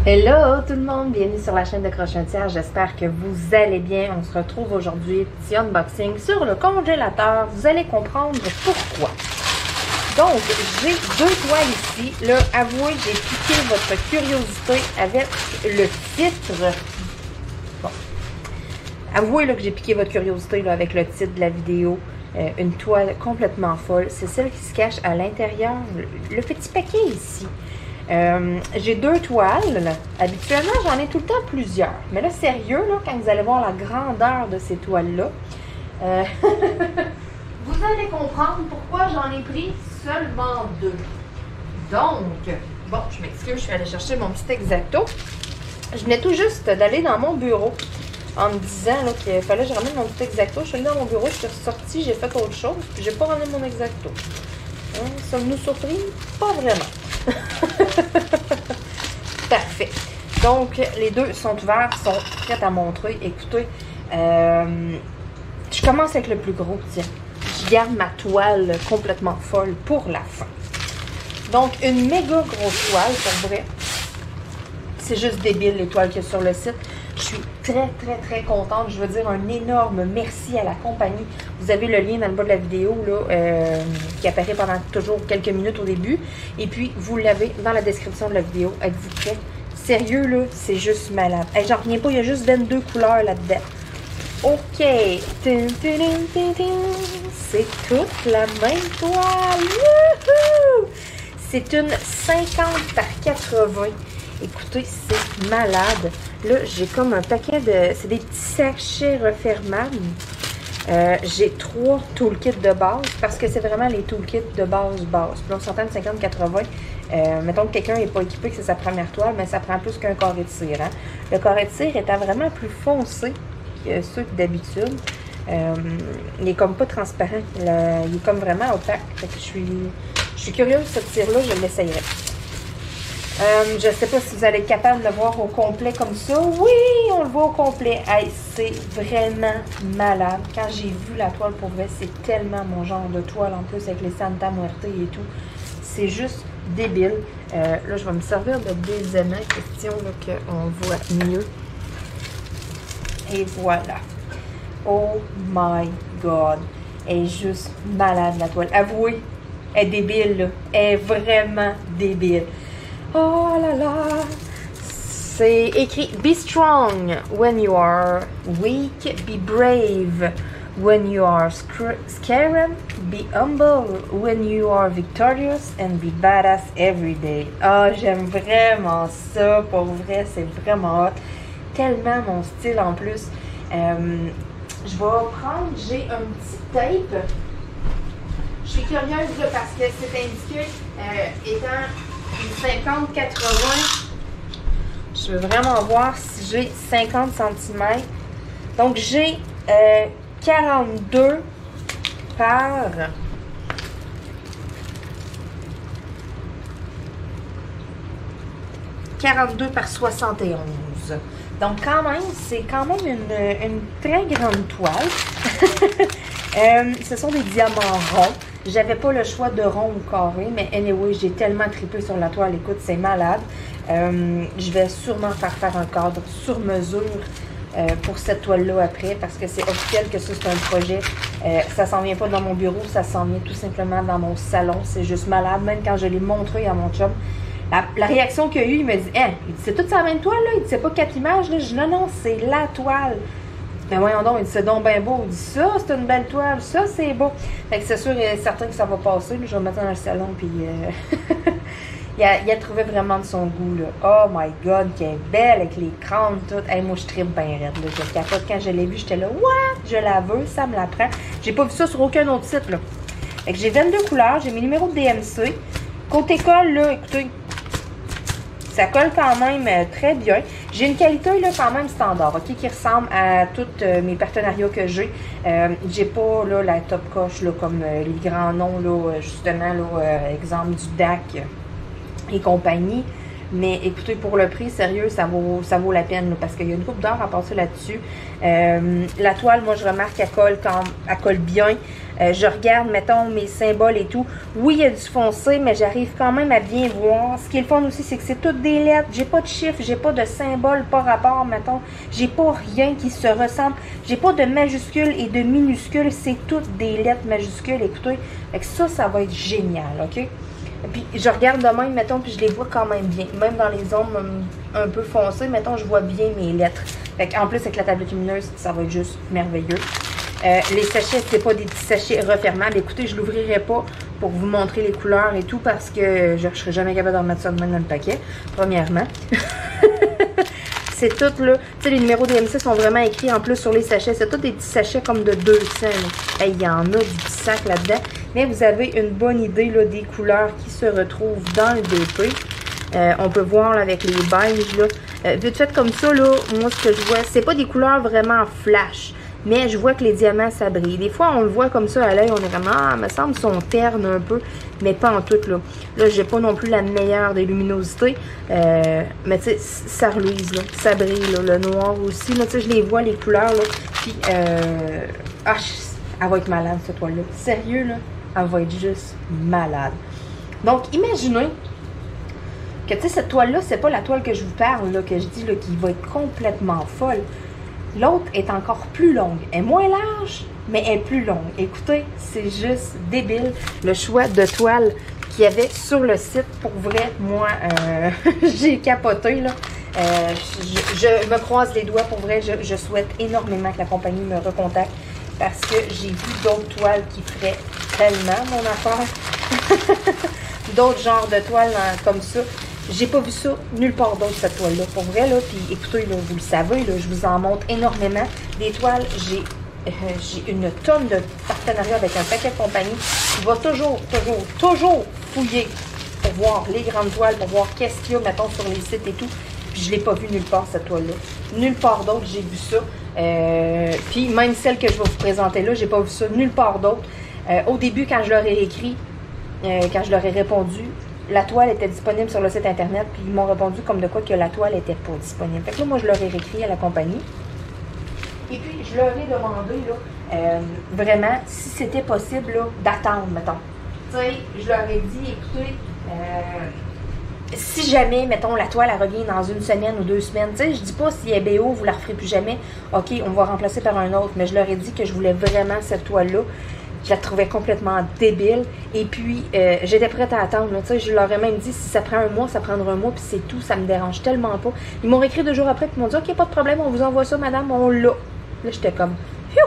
Hello tout le monde, bienvenue sur la chaîne de Crochet un tiers, j'espère que vous allez bien. On se retrouve aujourd'hui, petit unboxing sur le congélateur, vous allez comprendre pourquoi. Donc, j'ai deux toiles ici, là, avouez, j'ai piqué votre curiosité avec le titre. Bon, avouez là, que j'ai piqué votre curiosité là, avec le titre de la vidéo. Une toile complètement folle, c'est celle qui se cache à l'intérieur, le petit paquet ici. J'ai deux toiles. Là. Habituellement, j'en ai tout le temps plusieurs. Mais là, sérieux, là, quand vous allez voir la grandeur de ces toiles-là, vous allez comprendre pourquoi j'en ai pris seulement deux. Donc, bon, je m'excuse, je suis allée chercher mon petit X-Acto. Je venais tout juste d'aller dans mon bureau en me disant qu'il fallait que je ramène mon petit X-Acto. Je suis allée dans mon bureau, je suis ressortie, j'ai fait autre chose, puis j'ai pas ramené mon X-Acto. Hein, sommes-nous surpris? Pas vraiment. Parfait. Donc, les deux sont ouverts, sont prêts à montrer. Écoutez, je commence avec le plus gros, tiens. Je garde ma toile complètement folle pour la fin. Donc, une méga grosse toile, pour vrai. C'est juste débile, les toiles qu'il y a sur le site. Je suis très contente. Je veux dire un énorme merci à la compagnie. Vous avez le lien dans le bas de la vidéo là, qui apparaît pendant toujours quelques minutes au début. Et puis, vous l'avez dans la description de la vidéo. Êtes-vous prêts? Sérieux, là, c'est juste malade. Hey, j'en reviens pas, il y a juste 22 couleurs là-dedans. OK. C'est toute la même toile. C'est une 50 par 80. Écoutez, c'est malade. Là, j'ai comme un paquet de... C'est des petits sachets refermables. J'ai 3 toolkits de base parce que c'est vraiment les toolkits de base. Puis là, on s'entend de 50-80. Mettons que quelqu'un n'est pas équipé, que c'est sa première toile, mais ça prend plus qu'un carré de cire. Hein? Le carré de cire étant vraiment plus foncé que ceux d'habitude. Il est comme pas transparent. Il est comme vraiment opaque. Fait que je suis curieuse de cette cire-là, je l'essayerai. Je ne sais pas si vous allez être capable de le voir au complet comme ça. Oui, on le voit au complet. Hey, c'est vraiment malade. Quand j'ai vu la toile pour vrai, c'est tellement mon genre de toile en plus avec les Santa Muerte et tout. C'est juste débile. Là, je vais me servir de des aimants, question qu'on voit mieux. Et voilà. Oh my God. Elle est juste malade la toile. Avouez, elle est débile là. Elle est vraiment débile. Oh là là! C'est écrit « Be strong when you are weak, be brave when you are scared, be humble when you are victorious, and be badass every day. » Ah, j'aime vraiment ça, pour vrai, c'est vraiment hot. Tellement mon style en plus. Je vais prendre, j'ai un petit tape. Je suis curieuse là, parce que c'est indiqué étant... 50-80, je veux vraiment voir si j'ai 50 cm. Donc, j'ai 42 par 71. Donc, quand même, c'est quand même une très grande toile. Ce sont des diamants ronds. J'avais pas le choix de rond ou carré, mais anyway, j'ai tellement trippé sur la toile. Écoute, c'est malade. Je vais sûrement faire un cadre sur mesure pour cette toile-là après, parce que c'est officiel que ça, c'est un projet. Ça s'en vient pas dans mon bureau, ça s'en vient tout simplement dans mon salon. C'est juste malade. Même quand je l'ai montré à mon chum, la réaction qu'il y a eu, il me dit « Hein, c'est toute sa même toile, là? » Il dit « C'est pas 4 images, là? » Je dis « Non, c'est la toile. » Mais voyons donc, il dit, c'est donc bien beau. Il dit, ça, c'est une belle toile, ça, c'est beau. Fait que c'est sûr et certain que ça va passer. Là, je vais me mettre dans le salon, puis il a trouvé vraiment de son goût, là. Oh my God, qu'elle est belle avec les crânes, tout. Hey, moi, je tripe bien raide, là. Je capote. Quand je l'ai vue, j'étais là, what? Je la veux, ça me la prend. J'ai pas vu ça sur aucun autre site, là. Fait que j'ai 22 couleurs, j'ai mes numéros de DMC. Côté colle, là, écoutez, ça colle quand même très bien. J'ai une qualité là quand même standard, ok, qui ressemble à tous mes partenariats que j'ai. J'ai pas là la top coche là comme les grands noms là justement là, exemple du DAC et compagnie. Mais écoutez, pour le prix, sérieux, ça vaut la peine là, parce qu'il y a une couple d'heures à passer là-dessus. La toile, moi, je remarque qu'elle colle bien. Je regarde, mettons, mes symboles et tout. Oui, il y a du foncé, mais j'arrive quand même à bien voir. Ce qui est le fun aussi, c'est que c'est toutes des lettres. J'ai pas de chiffres, j'ai pas de symboles par rapport, mettons. J'ai pas rien qui se ressemble. J'ai pas de majuscules et de minuscules. C'est toutes des lettres majuscules. Écoutez, fait que ça va être génial, OK? Puis je regarde de même, mettons, puis je les vois quand même bien. Même dans les zones un peu foncées, mettons, je vois bien mes lettres. Fait qu'en plus, avec la tablette lumineuse, ça va être juste merveilleux. Les sachets, c'est pas des petits sachets refermables. Écoutez, je l'ouvrirai pas pour vous montrer les couleurs et tout parce que je serais jamais capable d'en mettre ça de même dans le paquet, premièrement. C'est tout là. Tu sais, les numéros DMC sont vraiment écrits en plus sur les sachets. C'est tous des petits sachets comme de 200. Il y en a du petit sac là-dedans. Mais vous avez une bonne idée là, des couleurs qui se retrouvent dans le DP. On peut voir là, avec les beiges. Là. Vite fait comme ça, là, moi ce que je vois, c'est pas des couleurs vraiment flash. Mais je vois que les diamants, ça brille. Des fois, on le voit comme ça à l'œil, on est vraiment, ah, me semble, sont ternes un peu, mais pas en tout, là. Là, j'ai pas non plus la meilleure des luminosités, mais tu sais, ça reluise, là, ça brille, là. Le noir aussi, là, tu sais, je les vois, les couleurs, là. Puis, elle va être malade, cette toile-là. Sérieux, là, elle va être juste malade. Donc, imaginez que, tu sais, cette toile-là, c'est pas la toile que je vous parle, là, que je dis, là, qui va être complètement folle. L'autre est encore plus longue. Elle est moins large, mais elle est plus longue. Écoutez, c'est juste débile le choix de toile qu'il y avait sur le site. Pour vrai, moi, j'ai capoté, là. Je me croise les doigts. Pour vrai, je souhaite énormément que la compagnie me recontacte parce que j'ai vu d'autres toiles qui feraient tellement mon affaire. D'autres genres de toiles comme ça. J'ai pas vu ça nulle part d'autre, cette toile-là. Pour vrai, là, puis écoutez, là, vous le savez, là, je vous en montre énormément. Des toiles, j'ai une tonne de partenariats avec un paquet de compagnies qui va toujours fouiller pour voir les grandes toiles, pour voir qu'est-ce qu'il y a, mettons, sur les sites et tout. Puis je l'ai pas vu nulle part, cette toile-là. Nulle part d'autre, j'ai vu ça. Puis même celle que je vais vous présenter là, j'ai pas vu ça nulle part d'autre. Au début, quand je leur ai écrit, quand je leur ai répondu, la toile était disponible sur le site internet, puis ils m'ont répondu comme de quoi que la toile était pas disponible. Fait que là, moi, je leur ai réécrit à la compagnie. Et puis, je leur ai demandé, là, vraiment, si c'était possible, là, d'attendre, mettons. Tu sais, je leur ai dit, écoutez, si jamais, mettons, la toile, elle revient dans 1 semaine ou 2 semaines, tu sais, je dis pas si elle est BO, vous la referez plus jamais, ok, on va remplacer par un autre, mais je leur ai dit que je voulais vraiment cette toile-là. Je la trouvais complètement débile. Et puis, j'étais prête à attendre. Tu sais, je leur ai même dit, si ça prend 1 mois, ça prendra 1 mois, puis c'est tout. Ça me dérange tellement pas. Ils m'ont écrit 2 jours après, puis ils m'ont dit, ok, pas de problème, on vous envoie ça, madame, on l'a. Là, j'étais comme, phew!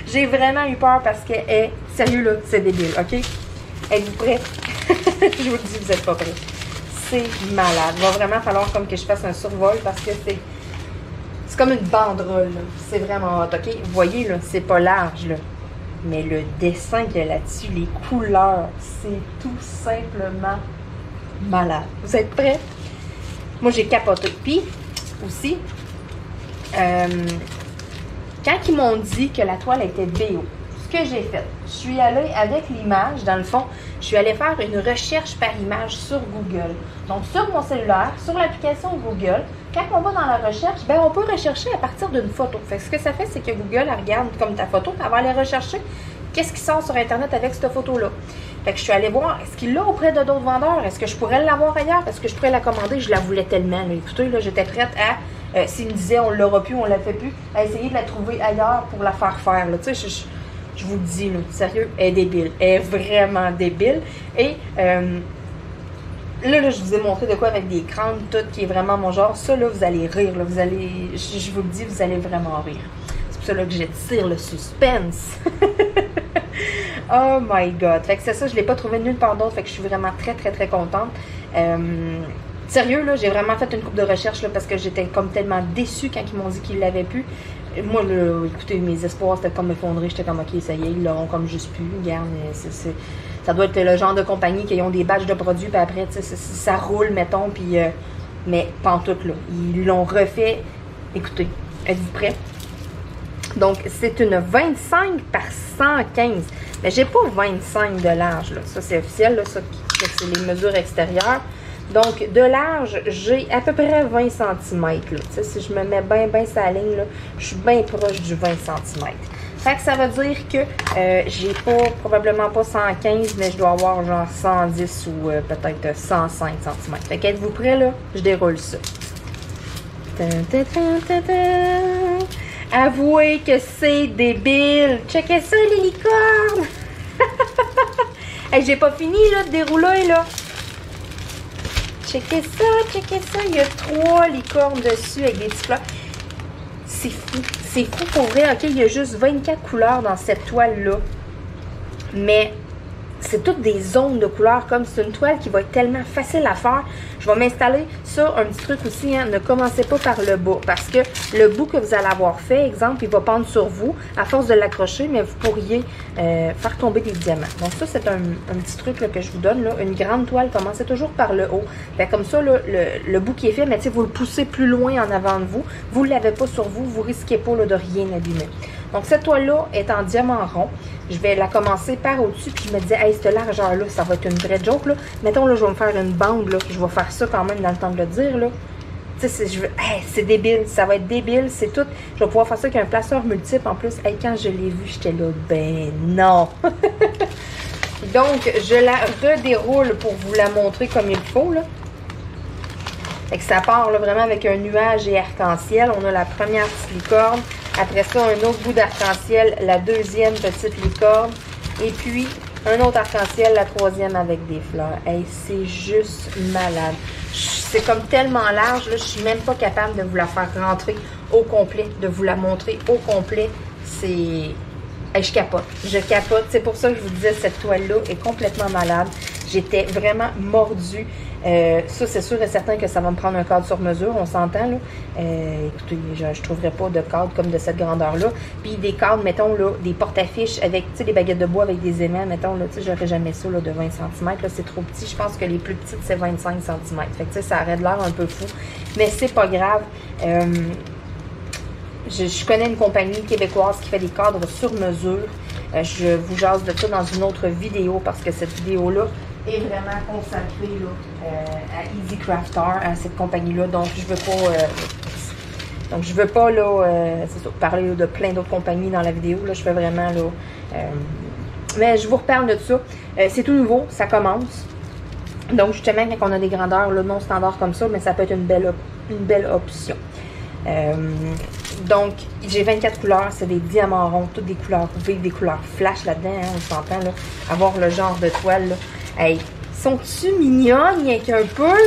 J'ai vraiment eu peur parce que, sérieux, là, c'est débile, ok? Êtes-vous prêts? Je vous le dis, vous n'êtes pas prêts. C'est malade. Il va vraiment falloir comme que je fasse un survol parce que c'est comme une banderole, c'est vraiment hot, ok? Vous voyez, là, c'est pas large, là. Mais le dessin qu'il y a là-dessus, les couleurs, c'est tout simplement malade. Vous êtes prêts? Moi, j'ai capoté. Puis, aussi, quand ils m'ont dit que la toile était BO, ce que j'ai fait, je suis allée avec l'image, dans le fond, je suis allée faire une recherche par image sur Google. Donc, sur mon cellulaire, sur l'application Google, quand on va dans la recherche, ben on peut rechercher à partir d'une photo. Fait que ce que ça fait, c'est que Google, elle regarde comme ta photo, puis elle va aller rechercher qu'est-ce qui sort sur Internet avec cette photo-là. Fait que je suis allée voir, est-ce qu'il l'a auprès de d'autres vendeurs? Est-ce que je pourrais l'avoir ailleurs? Est-ce que je pourrais la commander? Je la voulais tellement. Là. Écoutez, là, j'étais prête à, s'ils me disaient on l'aura plus, on la fait plus, à essayer de la trouver ailleurs pour la faire faire. Là. Tu sais, je vous le dis, là, sérieux, elle est débile. Elle est vraiment débile. Et là, je vous ai montré de quoi avec des crânes, tout qui est vraiment mon genre. Ça, là, vous allez rire. Là, vous allez, je vous le dis, vous allez vraiment rire. C'est pour ça là, que j'étire le suspense. Oh my God. Fait que c'est ça, je ne l'ai pas trouvé nulle part d'autre. Fait que je suis vraiment très, très, très contente. Sérieux, là, j'ai vraiment fait une couple de recherches là, parce que j'étais comme tellement déçue quand ils m'ont dit qu'ils l'avaient pu. Moi, là, écoutez, mes espoirs, c'était comme effondré. J'étais comme, OK, ça y est, ils l'auront comme juste plus. Regarde, ça doit être le genre de compagnie qui ont des badges de produits, puis après, ça roule, mettons, puis... mais pas en tout, là. Ils l'ont refait. Écoutez, êtes-vous prêts? Donc, c'est une 25 par 115. Mais j'ai pas 25 de large, là. Ça, c'est officiel, là. Ça, c'est les mesures extérieures. Donc, de large, j'ai à peu près 20 cm. Là. Tu sais, si je me mets bien sa ligne, là, je suis bien proche du 20 cm. Fait que ça veut dire que j'ai probablement pas 115, mais je dois avoir genre 110 ou peut-être 105 cm. Fait qu'êtes-vous prêts, là? Je déroule ça. Avouez que c'est débile. Checkez ça, les licornes. Hey, j'ai pas fini, là, de dérouler, là. Checkez ça. Il y a 3 licornes dessus avec des petits fleurs. C'est fou. C'est fou pour vrai. OK, il y a juste 24 couleurs dans cette toile-là. Mais c'est toutes des zones de couleurs. Comme c'est une toile qui va être tellement facile à faire. Je vais m'installer sur un petit truc aussi. Hein, ne commencez pas par le bas. Parce que le bout que vous allez avoir fait, exemple, il va pendre sur vous à force de l'accrocher. Mais vous pourriez faire tomber des diamants. Donc ça, c'est un petit truc là, que je vous donne. Là. Une grande toile, commencez toujours par le haut. Fait, comme ça, là, le bout qui est fait, mais vous le poussez plus loin en avant de vous. Vous ne l'avez pas sur vous. Vous ne risquez pas là, de rien abîmer. Donc cette toile-là est en diamant rond. Je vais la commencer par au-dessus. Puis je me disais, hey, cette largeur-là, ça va être une vraie joke. Là. Mettons, là, je vais me faire une bande. Là. Je vais faire ça quand même dans le temps de le dire. Là. Tu sais, hey, c'est débile. Ça va être débile. C'est tout. Je vais pouvoir faire ça avec un placeur multiple. En plus, hey, quand je l'ai vu, j'étais là, ben non. Donc, je la redéroule pour vous la montrer comme il faut. Là. Fait que ça part là, vraiment avec un nuage et arc-en-ciel. On a la première petite licorne. Après ça, un autre bout d'arc-en-ciel, la deuxième petite licorne. Et puis, un autre arc-en-ciel, la troisième avec des fleurs. Hey, c'est juste malade. C'est comme tellement large, là, je suis même pas capable de vous la faire rentrer au complet, de vous la montrer au complet. C'est... Hey, je capote. C'est pour ça que je vous disais, cette toile-là est complètement malade. J'étais vraiment mordue. Ça, c'est sûr et certain que ça va me prendre un cadre sur mesure, on s'entend, là. Écoutez, je ne trouverai pas de cadre comme de cette grandeur-là. Puis des cadres, mettons, là, des porte-affiches avec, tu sais, des baguettes de bois avec des aimants, mettons, là, tu sais, j'aurais jamais ça, là, de 20 cm, là, c'est trop petit. Je pense que les plus petites, c'est 25 cm. Fait que, tu sais, ça aurait de l'air un peu fou. Mais c'est pas grave. Je connais une compagnie québécoise qui fait des cadres sur mesure. Je vous jase de ça dans une autre vidéo parce que cette vidéo-là est vraiment consacrée là, à Easy Crafter, à cette compagnie-là. Donc, je veux pas là, parler là, de plein d'autres compagnies dans la vidéo. Là, je fais vraiment là. Mais je vous reparle de ça. C'est tout nouveau, ça commence. Donc, justement, quand on a des grandeurs là, non standards comme ça, mais ça peut être une belle option. Donc, j'ai 24 couleurs, c'est des diamants ronds, toutes des couleurs vives, des couleurs flash là-dedans, hein, on s'entend, là, avoir le genre de toile, là. Hey, sont-tu mignonnes, rien qu'un peu?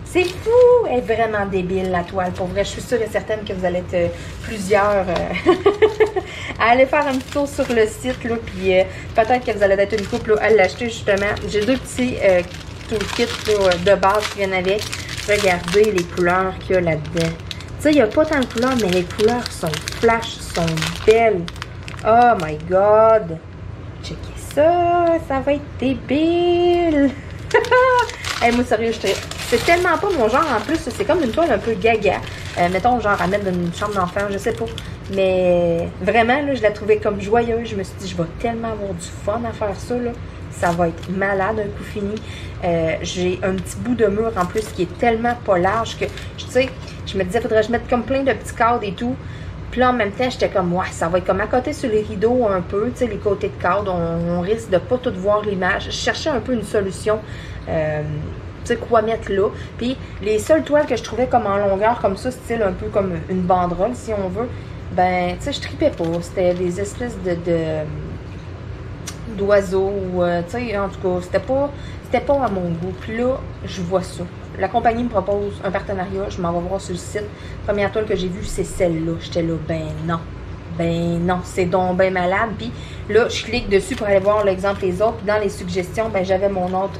C'est fou! Elle est vraiment débile, la toile, pour vrai. Je suis sûre et certaine que vous allez être plusieurs à aller faire un petit tour sur le site, là, puis peut-être que vous allez être une couple là, à l'acheter, justement. J'ai deux petits toolkits là, de base qui viennent avec. Regardez les couleurs qu'il y a là-dedans. Tu sais, il n'y a pas tant de couleurs, mais les couleurs sont flash, sont belles. Oh my God! Checkez ça! Ça va être débile! Hey, moi, sérieux, c'est tellement pas mon genre. En plus, c'est comme une toile un peu gaga. Mettons, genre, à mettre dans une chambre d'enfant, je sais pas. Mais vraiment, là, je la trouvais comme joyeuse. Je me suis dit, je vais tellement avoir du fun à faire ça, là. Ça va être malade un coup fini. J'ai un petit bout de mur en plus qui est tellement pas large que, tu sais, je me disais, faudrait que je mette comme plein de petits cadres et tout. Puis là, en même temps, j'étais comme, ouais, ça va être comme à côté sur les rideaux un peu, tu sais, les côtés de cadre. On risque de pas tout voir l'image. Je cherchais un peu une solution, tu sais, quoi mettre là. Puis les seules toiles que je trouvais comme en longueur, comme ça, style un peu comme une banderole, si on veut, ben, tu sais, je tripais pas. C'était des espèces d'oiseaux, tu sais, en tout cas, c'était pas à mon goût. Puis là, je vois ça. La compagnie me propose un partenariat, je m'en vais voir sur le site. Première toile que j'ai vue, c'est celle-là. J'étais là, ben non, c'est donc ben malade. Puis là, je clique dessus pour aller voir l'exemple des autres. Puis dans les suggestions, ben j'avais mon autre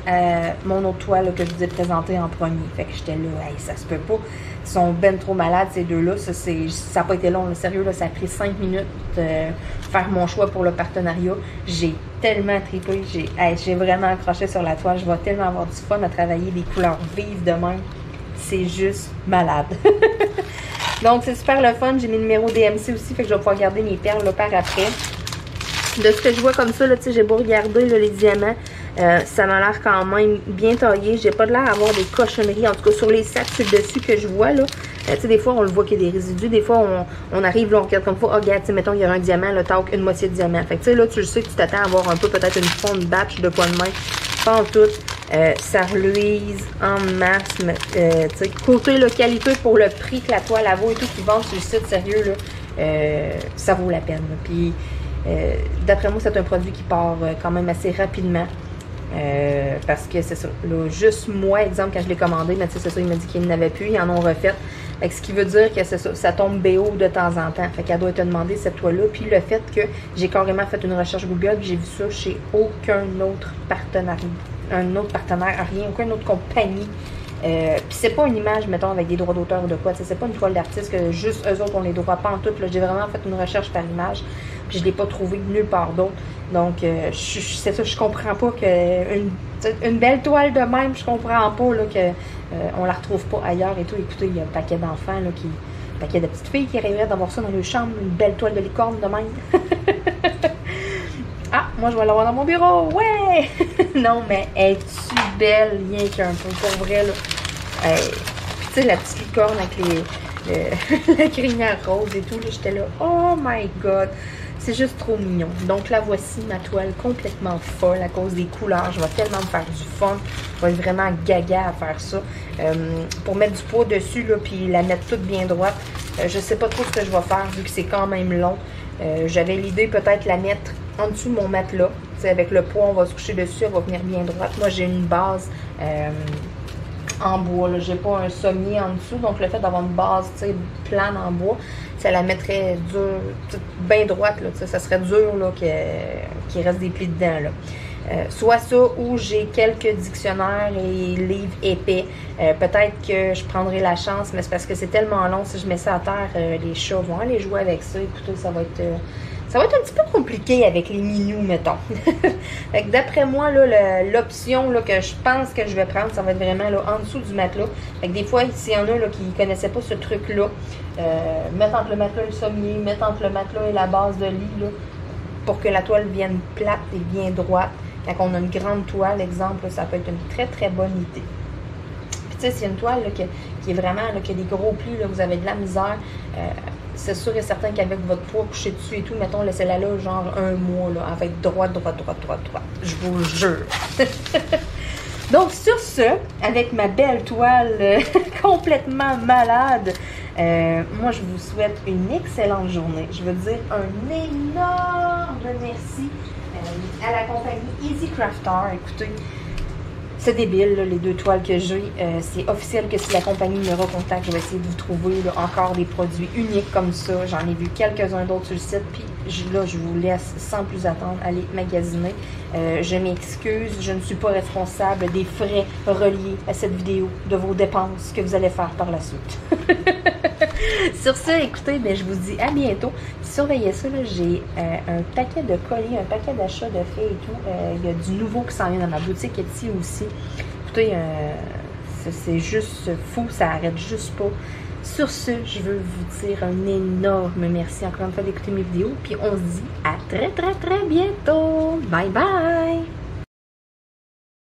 toile là, que je vous ai présentée en premier. Fait que j'étais là, hey, ça se peut pas. Ils sont ben trop malades, ces deux-là. Ça n'a pas été long, là. Sérieux, là, ça a pris 5 minutes faire mon choix pour le partenariat. J'ai tellement trippé. J'ai vraiment accroché sur la toile. Je vais tellement avoir du fun à travailler des couleurs vives de même. C'est juste malade. Donc, c'est super le fun. J'ai mis le numéro DMC aussi, fait que je vais pouvoir garder mes perles là, par après. De ce que je vois comme ça, là, j'ai beau regarder là, les diamants. Ça m'a l'air quand même bien taillé. J'ai pas de l'air d'avoir des cochonneries, en tout cas sur les sacs sur le dessus que je vois là. Tu sais, des fois, on le voit qu'il y a des résidus. Des fois, on arrive, là, on regarde comme ça. Oh, regarde, mettons, il y a un diamant, là, t'as une moitié de diamant. Fait que, tu sais, là, tu le sais que tu t'attends à avoir un peu, peut-être une fonte batch de poids de main. Pas en tout. Ça reluise en masse. Tu sais, côté localité pour le prix que la toile à vaut et tout qu'ils vendent sur le site, sérieux, là, ça vaut la peine. Là. Puis, d'après moi, c'est un produit qui part quand même assez rapidement. Parce que c'est ça. Là, juste moi, exemple, quand je l'ai commandé, mais tu sais, c'est ça, il m'a dit qu'il n'avait plus, ils en ont refait. Fait que ce qui veut dire que c'est ça, ça tombe BO de temps en temps. Fait qu'elle doit te demander cette toile-là. Puis le fait que j'ai carrément fait une recherche Google, j'ai vu ça chez aucun autre partenaire. Un autre partenaire, rien, aucune autre compagnie. Puis c'est pas une image, mettons, avec des droits d'auteur ou de quoi. C'est pas une toile d'artiste que juste eux autres ont les droits, pas en tout. J'ai vraiment fait une recherche par image. Puis je l'ai pas trouvé nulle part d'autre. Donc, c'est ça, je comprends pas que une belle toile de même, je comprends pas là, que on la retrouve pas ailleurs et tout. Écoutez, il y a un paquet d'enfants, là, un paquet de petites filles qui rêveraient d'avoir ça dans leur chambre, une belle toile de licorne de même. Ah, moi je vais l'avoir dans mon bureau, ouais! Non, mais es-tu belle, rien qu'un peu, pour vrai, là. Tu sais, la petite licorne avec la crinière rose et tout, là, j'étais là, oh my god! C'est juste trop mignon. Donc la voici, ma toile complètement folle à cause des couleurs. Je vais tellement me faire du fun. Je vais être vraiment gaga à faire ça. Pour mettre du poids dessus, là, puis la mettre toute bien droite. Je sais pas trop ce que je vais faire vu que c'est quand même long. J'avais l'idée peut-être la mettre en dessous de mon matelas. T'sais, avec le poids, on va se coucher dessus, elle va venir bien droite. Moi, j'ai une base en bois. J'ai pas un sommier en dessous. Donc le fait d'avoir une base plane en bois, ça la mettrait dur, bien droite, là, ça serait dur qu'il reste des plis dedans. Là. Soit ça ou j'ai quelques dictionnaires et livres épais. Peut-être que je prendrai la chance, mais c'est parce que c'est tellement long. Si je mets ça à terre, les chats vont aller jouer avec ça. Écoutez, ça va être un petit peu compliqué avec les minous, mettons. Fait que d'après moi, l'option que je pense que je vais prendre, ça va être vraiment là, en dessous du matelas. Fait que des fois, s'il y en a là, qui ne connaissaient pas ce truc-là, mettre entre le matelas et le sommier, mettre entre le matelas et la base de lit, là, pour que la toile vienne plate et bien droite. Quand on a une grande toile, exemple, là, ça peut être une très très bonne idée. Puis tu sais, c'est une toile là, qui est vraiment, là, qui a des gros plis, là, vous avez de la misère. C'est sûr et certain qu'avec votre poids couché dessus et tout, mettons, laissez-la là genre un mois, là, elle va être droite. Je vous le jure. Donc, sur ce, avec ma belle toile complètement malade, moi, je vous souhaite une excellente journée. Je veux dire un énorme merci à la compagnie Easy Crafter. Écoutez, c'est débile, là, les deux toiles que j'ai. C'est officiel que si la compagnie me recontacte, je vais essayer de vous trouver là, encore des produits uniques comme ça. J'en ai vu quelques-uns d'autres sur le site. Puis là, je vous laisse sans plus attendre aller magasiner. Je m'excuse, je ne suis pas responsable des frais reliés à cette vidéo, de vos dépenses que vous allez faire par la suite. Sur ce, écoutez, ben, je vous dis à bientôt. Surveillez ça, j'ai un paquet de colis, un paquet d'achats de faits et tout. Il y a du nouveau qui s'en vient dans ma boutique Etsy aussi. Écoutez, c'est juste fou, ça arrête juste pas. Sur ce, je veux vous dire un énorme merci encore une fois d'écouter mes vidéos. Puis on se dit à très très très bientôt. Bye bye!